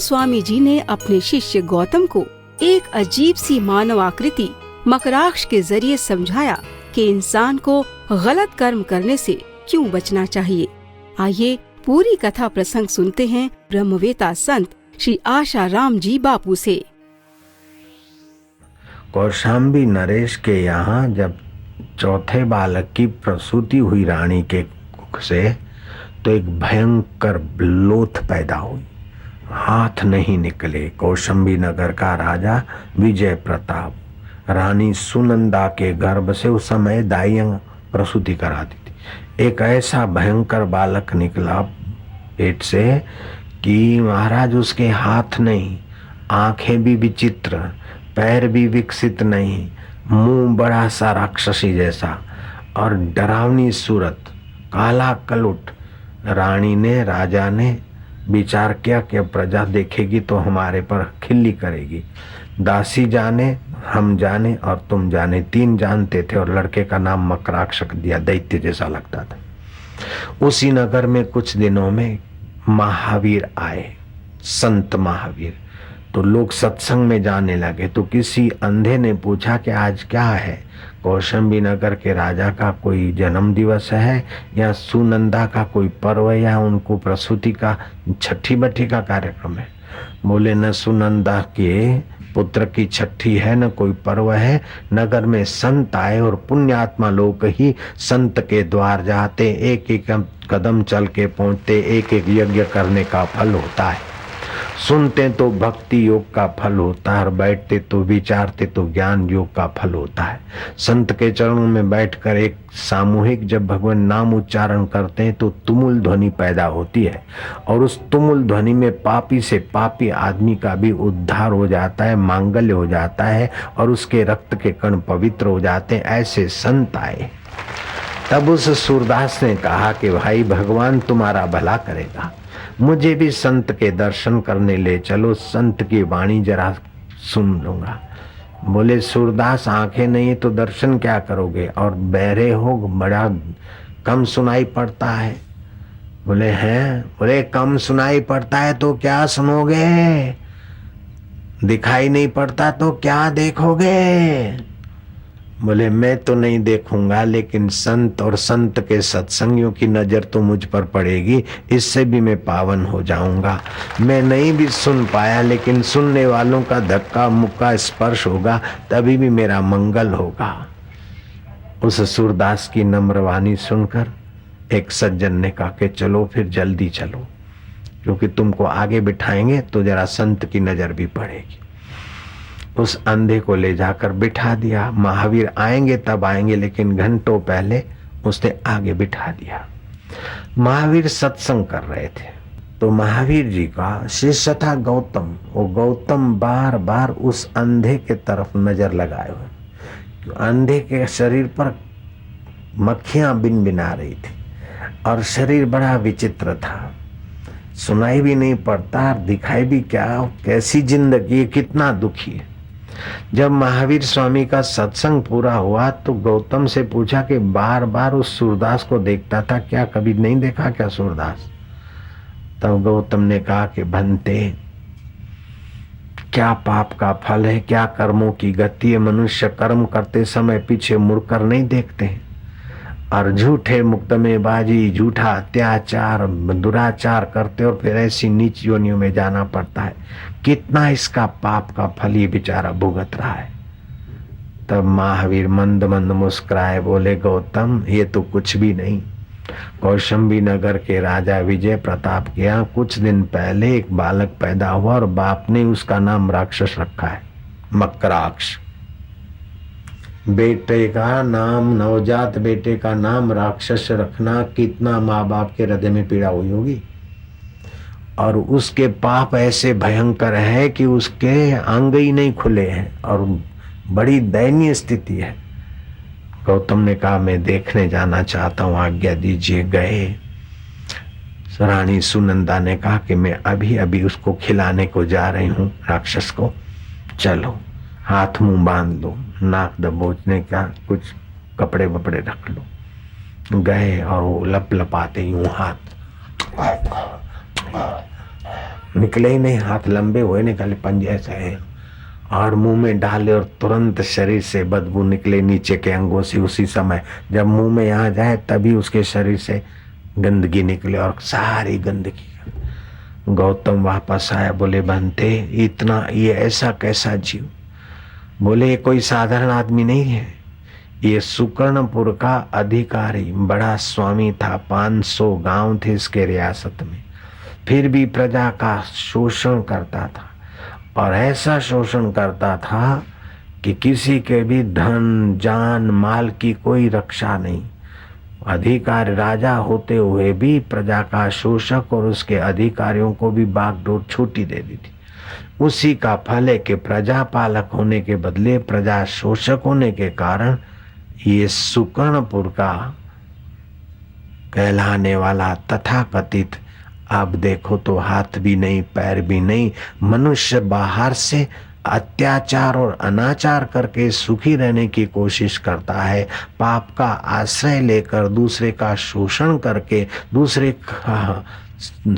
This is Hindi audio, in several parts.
स्वामी जी ने अपने शिष्य गौतम को एक अजीब सी मानव आकृति मकराक्ष के जरिए समझाया कि इंसान को गलत कर्म करने से क्यों बचना चाहिए। आइए पूरी कथा प्रसंग सुनते हैं ब्रह्मवेता संत श्री आशाराम जी बापू से। कौशाम्बी नरेश के यहाँ जब चौथे बालक की प्रसूति हुई रानी के कुख से, तो एक भयंकर लोथ पैदा हुई, हाथ नहीं निकले। कौशाम्बी नगर का राजा विजय प्रताप रानी सुनंदा के गर्भ से उस समय दाइयां प्रसूति कराती थी। एक ऐसा भयंकर बालक निकला पेट से कि महाराज उसके हाथ नहीं, आंखें भी विचित्र, पैर भी विकसित नहीं, मुंह बड़ा सा राक्षसी जैसा और डरावनी सूरत, काला कलुट। रानी ने, राजा ने विचार किया कि प्रजा देखेगी तो हमारे पर खिल्ली करेगी। दासी जाने, हम जाने और तुम जाने, तीन जानते थे और लड़के का नाम मकराक्ष दिया, दैत्य जैसा लगता था। उसी नगर में कुछ दिनों में महावीर आए, संत महावीर। तो लोग सत्संग में जाने लगे। तो किसी अंधे ने पूछा कि आज क्या है, कौशाम्बी नगर के राजा का कोई जन्म दिवस है या सुनंदा का कोई पर्व या उनको प्रसूति का छठी बठी का कार्यक्रम है। बोले न सुनंदा के पुत्र की छठी है न कोई पर्व है, नगर में संत आए और पुण्यात्मा लोग ही संत के द्वार जाते, एक एक कदम चल के पहुंचते, एक एक यज्ञ करने का फल होता है। सुनते तो भक्ति योग का फल होता है और बैठते तो विचारते तो ज्ञान योग का फल होता है। संत के चरणों में बैठकर एक सामूहिक जब भगवान नाम उच्चारण करते हैं तो तुमुल ध्वनि पैदा होती है और उस तुमुल ध्वनि में पापी से पापी आदमी का भी उद्धार हो जाता है, मांगल्य हो जाता है और उसके रक्त के कण पवित्र हो जाते हैं। ऐसे संत आए। तब उस सूरदास ने कहा कि भाई भगवान तुम्हारा भला करेगा, मुझे भी संत के दर्शन करने ले चलो, संत की वाणी जरा सुन लूंगा। बोले सूरदास आंखें नहीं तो दर्शन क्या करोगे और बहरे हो, बड़ा कम सुनाई पड़ता है। बोले हैं, बोले कम सुनाई पड़ता है तो क्या सुनोगे, दिखाई नहीं पड़ता तो क्या देखोगे। बोले मैं तो नहीं देखूंगा, लेकिन संत और संत के सत्संगियों की नजर तो मुझ पर पड़ेगी, इससे भी मैं पावन हो जाऊंगा। मैं नहीं भी सुन पाया, लेकिन सुनने वालों का धक्का मुक्का स्पर्श होगा, तभी भी मेरा मंगल होगा। उस सूरदास की नम्रवाणी सुनकर एक सज्जन ने कहा कि चलो फिर जल्दी चलो, क्योंकि तुमको आगे बिठाएंगे तो जरा संत की नजर भी पड़ेगी। उस अंधे को ले जाकर बिठा दिया। महावीर आएंगे तब आएंगे, लेकिन घंटों पहले उसने आगे बिठा दिया। महावीर सत्संग कर रहे थे तो महावीर जी का शिष्य था गौतम। वो गौतम बार बार उस अंधे के तरफ नजर लगाए हुए। अंधे के शरीर पर मक्खियां बिनबिना रही थी और शरीर बड़ा विचित्र था, सुनाई भी नहीं पड़ता, दिखाई भी क्या, कैसी जिंदगी, कितना दुखी है। जब महावीर स्वामी का सत्संग पूरा हुआ तो गौतम से पूछा कि बार बार उस सूरदास को देखता था, क्या कभी नहीं देखा क्या सूरदास। तब गौतम ने कहा कि भंते, क्या पाप का फल है, क्या कर्मों की गति है। मनुष्य कर्म करते समय पीछे मुड़कर नहीं देखते और झूठे मुकदमेबाजी, झूठा अत्याचार, दुराचार करते और फिर ऐसी नीच योनियों में जाना पड़ता है। कितना इसका पाप का फल ये बेचारा भुगत रहा है। तब महावीर मंद मंद मुस्कुराए, बोले गौतम ये तो कुछ भी नहीं। कौशाम्बी नगर के राजा विजय प्रताप के यहाँ कुछ दिन पहले एक बालक पैदा हुआ और बाप ने उसका नाम राक्षस रखा है, मकराक्ष। बेटे का नाम, नवजात बेटे का नाम राक्षस रखना कितना माँ बाप के हृदय में पीड़ा हुई होगी। और उसके पाप ऐसे भयंकर है कि उसके अंग ही नहीं खुले हैं और बड़ी दयनीय स्थिति है। गौतम ने कहा मैं देखने जाना चाहता हूँ, आज्ञा दीजिए। गए। रानी सुनंदा ने कहा कि मैं अभी अभी उसको खिलाने को जा रही हूँ राक्षस को, चलो। हाथ मुंह बांध लो, नाक दबोचने का कुछ कपड़े वपड़े रख लो। गए और वो लप लपाते यूं हाथ निकले ही नहीं, हाथ लंबे हुए निकले पंजे से और मुंह में डाले और तुरंत शरीर से बदबू निकले नीचे के अंगों से। उसी समय जब मुंह में यहाँ जाए तभी उसके शरीर से गंदगी निकले और सारी गंदगी। गौतम वापस आया, बोले बनते इतना ये ऐसा कैसा जीव? बोले ये कोई साधारण आदमी नहीं है, ये सुकर्णपुर का अधिकारी बड़ा स्वामी था। 500 गांव थे इसके रियासत में, फिर भी प्रजा का शोषण करता था और ऐसा शोषण करता था कि किसी के भी धन जान माल की कोई रक्षा नहीं। अधिकारी राजा होते हुए भी प्रजा का शोषक और उसके अधिकारियों को भी बागडोर छुट्टी दे दी थी। उसी का फल है कि प्रजा पालक होने के बदले प्रजा शोषक होने के कारण ये सुकर्णपुर का कहलाने वाला तथाकथित, अब देखो तो हाथ भी नहीं पैर भी नहीं, मनुष्य बाहर से अत्याचार और अनाचार करके सुखी रहने की कोशिश करता है, पाप का आश्रय लेकर दूसरे का शोषण करके दूसरे का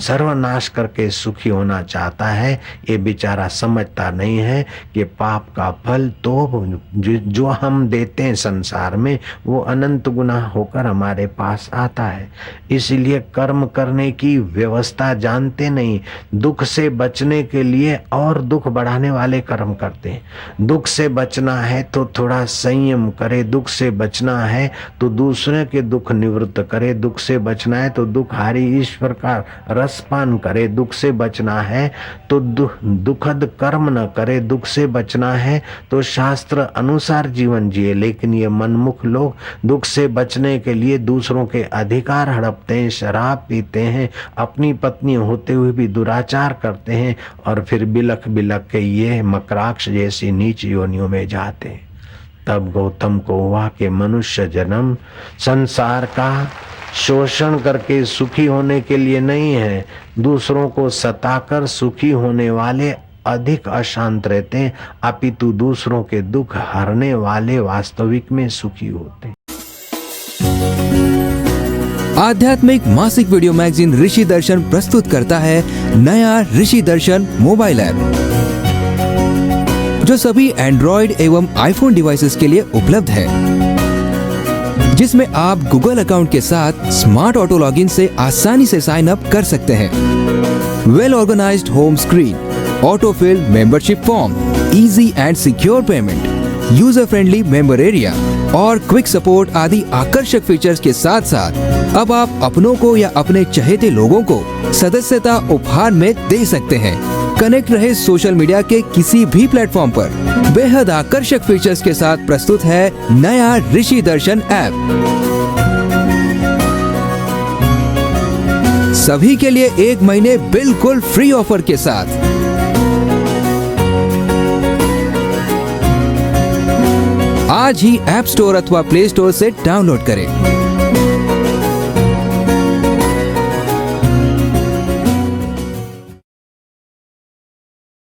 सर्वनाश करके सुखी होना चाहता है। ये बेचारा समझता नहीं है कि पाप का फल तो जो हम देते हैं संसार में वो अनंत गुना होकर हमारे पास आता है। इसलिए कर्म करने की व्यवस्था जानते नहीं, दुख से बचने के लिए और दुख बढ़ाने वाले कर्म करते हैं। दुख से बचना है तो थोड़ा संयम करे, दुख से बचना है तो दूसरे के दुख निवृत्त करे, दुख से बचना है तो दुखहारी ईश्वर का रसपान करे, दुख से बचना है तो दुखद कर्म न करे, दुख से बचना है तो शास्त्र अनुसार जीवन जिए। लेकिन ये मनमुख लोग दुख से बचने के लिए दूसरों के अधिकार हड़पते हैं, शराब पीते हैं, अपनी पत्नी होते हुए भी दुराचार करते हैं और फिर बिलख बिलख के ये मकराक्ष जैसी नीच योनियों में जाते हैं। तब गौतम को हुआ कि मनुष्य जन्म संसार का शोषण करके सुखी होने के लिए नहीं है, दूसरों को सताकर सुखी होने वाले अधिक अशांत रहते हैं, अपितु दूसरों के दुख हरने वाले वास्तविक में सुखी होते हैं। आध्यात्मिक मासिक वीडियो मैगजीन ऋषि दर्शन प्रस्तुत करता है नया ऋषि दर्शन मोबाइल ऐप, जो सभी एंड्रॉइड एवं आईफोन डिवाइसेस के लिए उपलब्ध है, जिसमें आप गूगल अकाउंट के साथ स्मार्ट ऑटो लॉगिन से आसानी से साइन अप कर सकते हैं। Well organised home screen, auto fill membership form, easy and secure payment, user friendly member area और क्विक सपोर्ट आदि आकर्षक फीचर्स के साथ साथ अब आप अपनों को या अपने चहेते लोगों को सदस्यता उपहार में दे सकते हैं। कनेक्ट रहे सोशल मीडिया के किसी भी प्लेटफॉर्म पर। बेहद आकर्षक फीचर्स के साथ प्रस्तुत है नया ऋषि दर्शन ऐप, सभी के लिए 1 महीने बिल्कुल फ्री ऑफर के साथ। आज ही ऐप स्टोर अथवा प्ले स्टोर से डाउनलोड करें।